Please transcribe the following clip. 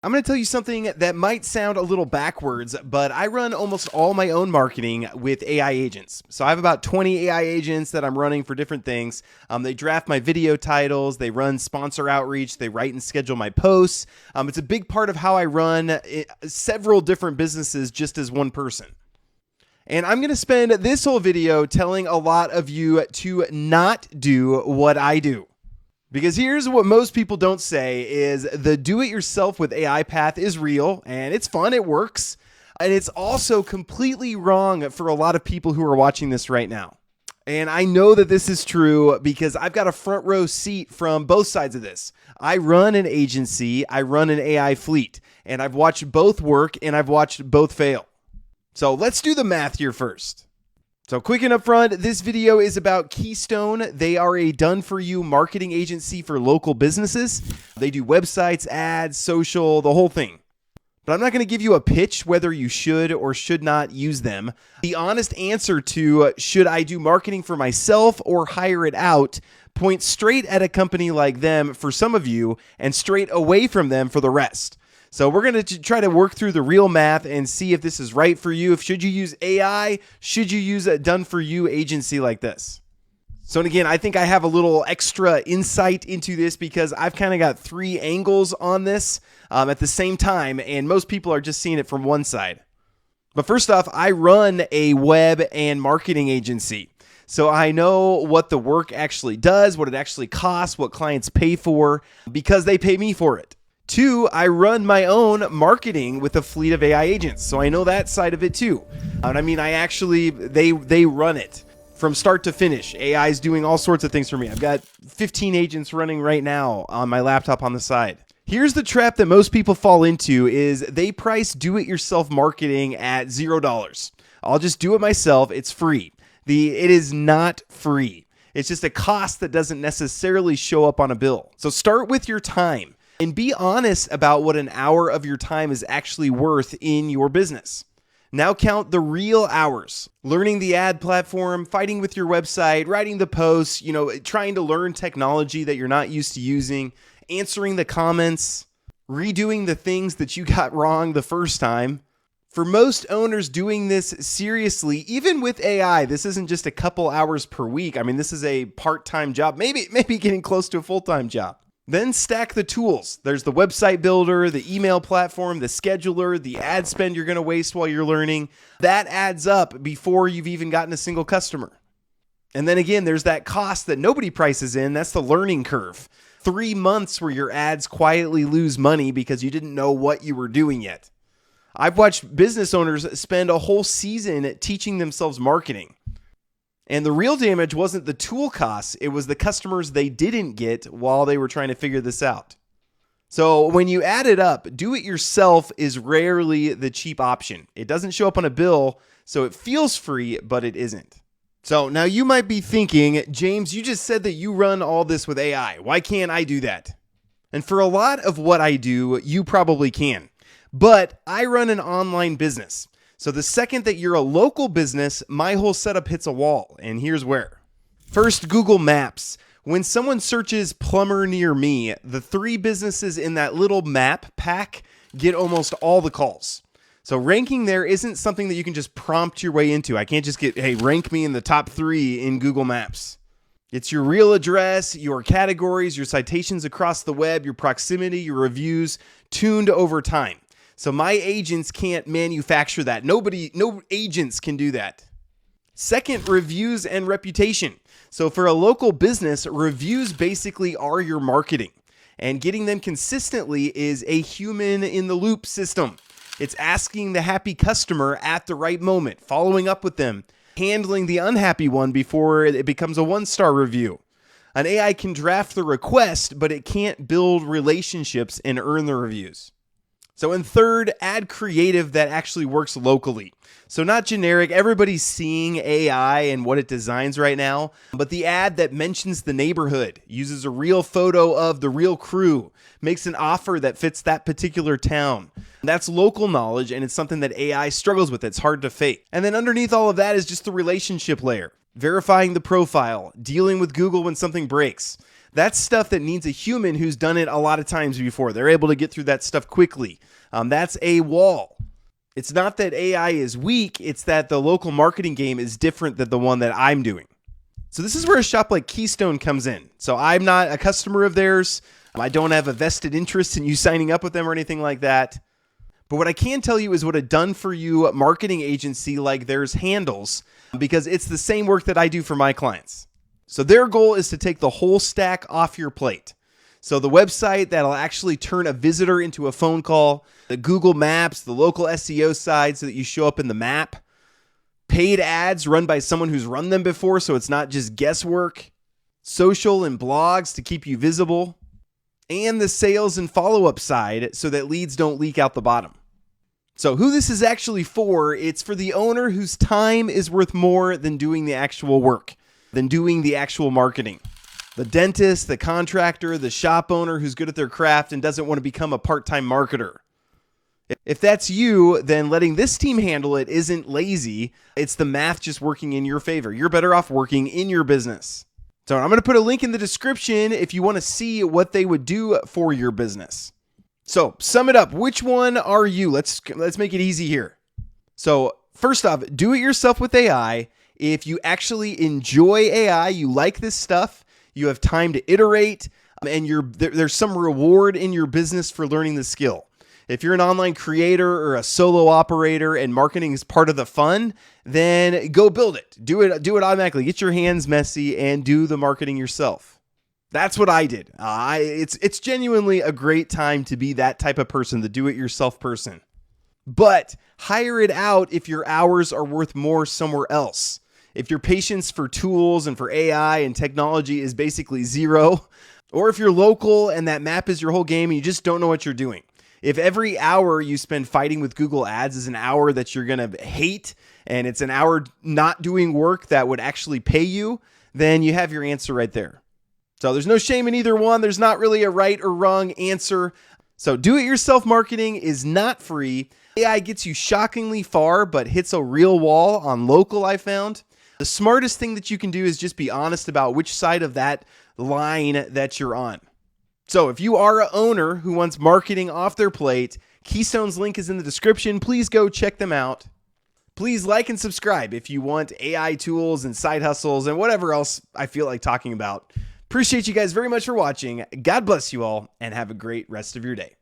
I'm going to tell you something that might sound a little backwards, but I run almost all my own marketing with AI agents. So I have about 20 AI agents that I'm running for different things. They draft my video titles, they run sponsor outreach, they write and schedule my posts. It's a big part of how I run several different businesses just as one person. And I'm going to spend this whole video telling a lot of you to not do what I do. Because here's what most people don't say is the do-it-yourself with AI path is real and it's fun, it works. And it's also completely wrong for a lot of people who are watching this right now. And I know that this is true because I've got a front row seat from both sides of this. I run an agency, I run an AI fleet, and I've watched both work and I've watched both fail. So let's do the math here first. So quick and upfront, this video is about Keystone. They are a done-for-you marketing agency for local businesses. They do websites, ads, social, the whole thing. But I'm not going to give you a pitch whether you should or should not use them. The honest answer to should I do marketing for myself or hire it out points straight at a company like them for some of you and straight away from them for the rest. So we're going to try to work through the real math and see if this is right for you. Should you use AI? Should you use a done-for-you agency like this? So, and again, I think I have a little extra insight into this because I've kind of got three angles on this at the same time, and most people are just seeing it from one side. But first off, I run a web and marketing agency. So I know what the work actually does, what it actually costs, what clients pay for, because they pay me for it. Two, I run my own marketing with a fleet of AI agents, so I know that side of it too. And I mean, they run it from start to finish. AI is doing all sorts of things for me. I've got 15 agents running right now on my laptop on the side. Here's the trap that most people fall into is they price do-it-yourself marketing at $0. I'll just do it myself. It's free. It is not free. It's just a cost that doesn't necessarily show up on a bill. So start with your time. And be honest about what an hour of your time is actually worth in your business. Now count the real hours. Learning the ad platform, fighting with your website, writing the posts, trying to learn technology that you're not used to using, answering the comments, redoing the things that you got wrong the first time. For most owners doing this seriously, even with AI, this isn't just a couple hours per week. I mean, this is a part-time job, maybe getting close to a full-time job. Then stack the tools. There's the website builder, the email platform, the scheduler, the ad spend you're going to waste while you're learning. That adds up before you've even gotten a single customer. And then again, there's that cost that nobody prices in. That's the learning curve. 3 months where your ads quietly lose money because you didn't know what you were doing yet. I've watched business owners spend a whole season teaching themselves marketing. And the real damage wasn't the tool costs, it was the customers they didn't get while they were trying to figure this out. So when you add it up, do it yourself is rarely the cheap option. It doesn't show up on a bill, so it feels free, but it isn't. So now you might be thinking, James, you just said that you run all this with AI. Why can't I do that? And for a lot of what I do, you probably can. But I run an online business. So the second that you're a local business, my whole setup hits a wall, and here's where. First, Google Maps. When someone searches plumber near me, the 3 businesses in that little map pack get almost all the calls. So ranking there isn't something that you can just prompt your way into. I can't just get, hey, rank me in the top 3 in Google Maps. It's your real address, your categories, your citations across the web, your proximity, your reviews, tuned over time. So my agents can't manufacture that. No agents can do that. Second, reviews and reputation. So for a local business, reviews basically are your marketing. And getting them consistently is a human in the loop system. It's asking the happy customer at the right moment, following up with them, handling the unhappy one before it becomes a 1-star review. An AI can draft the request, but it can't build relationships and earn the reviews. So in third, add creative that actually works locally. So not generic, everybody's seeing AI and what it designs right now, but the ad that mentions the neighborhood, uses a real photo of the real crew, makes an offer that fits that particular town. That's local knowledge, and it's something that AI struggles with. It's hard to fake. And then underneath all of that is just the relationship layer. Verifying the profile, dealing with Google when something breaks. That's stuff that needs a human who's done it a lot of times before. They're able to get through that stuff quickly. That's a wall. It's not that AI is weak, it's that the local marketing game is different than the one that I'm doing. So this is where a shop like Keystone comes in. So I'm not a customer of theirs. I don't have a vested interest in you signing up with them or anything like that. But what I can tell you is what a done-for-you marketing agency like theirs handles, because it's the same work that I do for my clients. So their goal is to take the whole stack off your plate. So the website that'll actually turn a visitor into a phone call, the Google Maps, the local SEO side so that you show up in the map, paid ads run by someone who's run them before so it's not just guesswork, social and blogs to keep you visible, and the sales and follow-up side so that leads don't leak out the bottom. So who this is actually for, it's for the owner whose time is worth more than doing the actual work, than doing the actual marketing. The dentist, the contractor, the shop owner who's good at their craft and doesn't want to become a part-time marketer. If that's you, then letting this team handle it isn't lazy. It's the math just working in your favor. You're better off working in your business. So I'm going to put a link in the description if you want to see what they would do for your business. So sum it up. Which one are you? Let's make it easy here. So first off, do it yourself with AI. If you actually enjoy AI, you like this stuff, you have time to iterate, and there's some reward in your business for learning the skill. If you're an online creator or a solo operator and marketing is part of the fun, then go build it. Do it automatically. Get your hands messy and do the marketing yourself. That's what I did. It's genuinely a great time to be that type of person, the do-it-yourself person. But hire it out if your hours are worth more somewhere else. If your patience for tools and for AI and technology is basically zero, or if you're local and that map is your whole game and you just don't know what you're doing. If every hour you spend fighting with Google Ads is an hour that you're going to hate and it's an hour not doing work that would actually pay you, then you have your answer right there. So there's no shame in either one. There's not really a right or wrong answer. So do-it-yourself marketing is not free. AI gets you shockingly far, but hits a real wall on local, I found. The smartest thing that you can do is just be honest about which side of that line that you're on. So if you are an owner who wants marketing off their plate, Keystone's link is in the description. Please go check them out. Please like and subscribe if you want AI tools and side hustles and whatever else I feel like talking about. Appreciate you guys very much for watching. God bless you all and have a great rest of your day.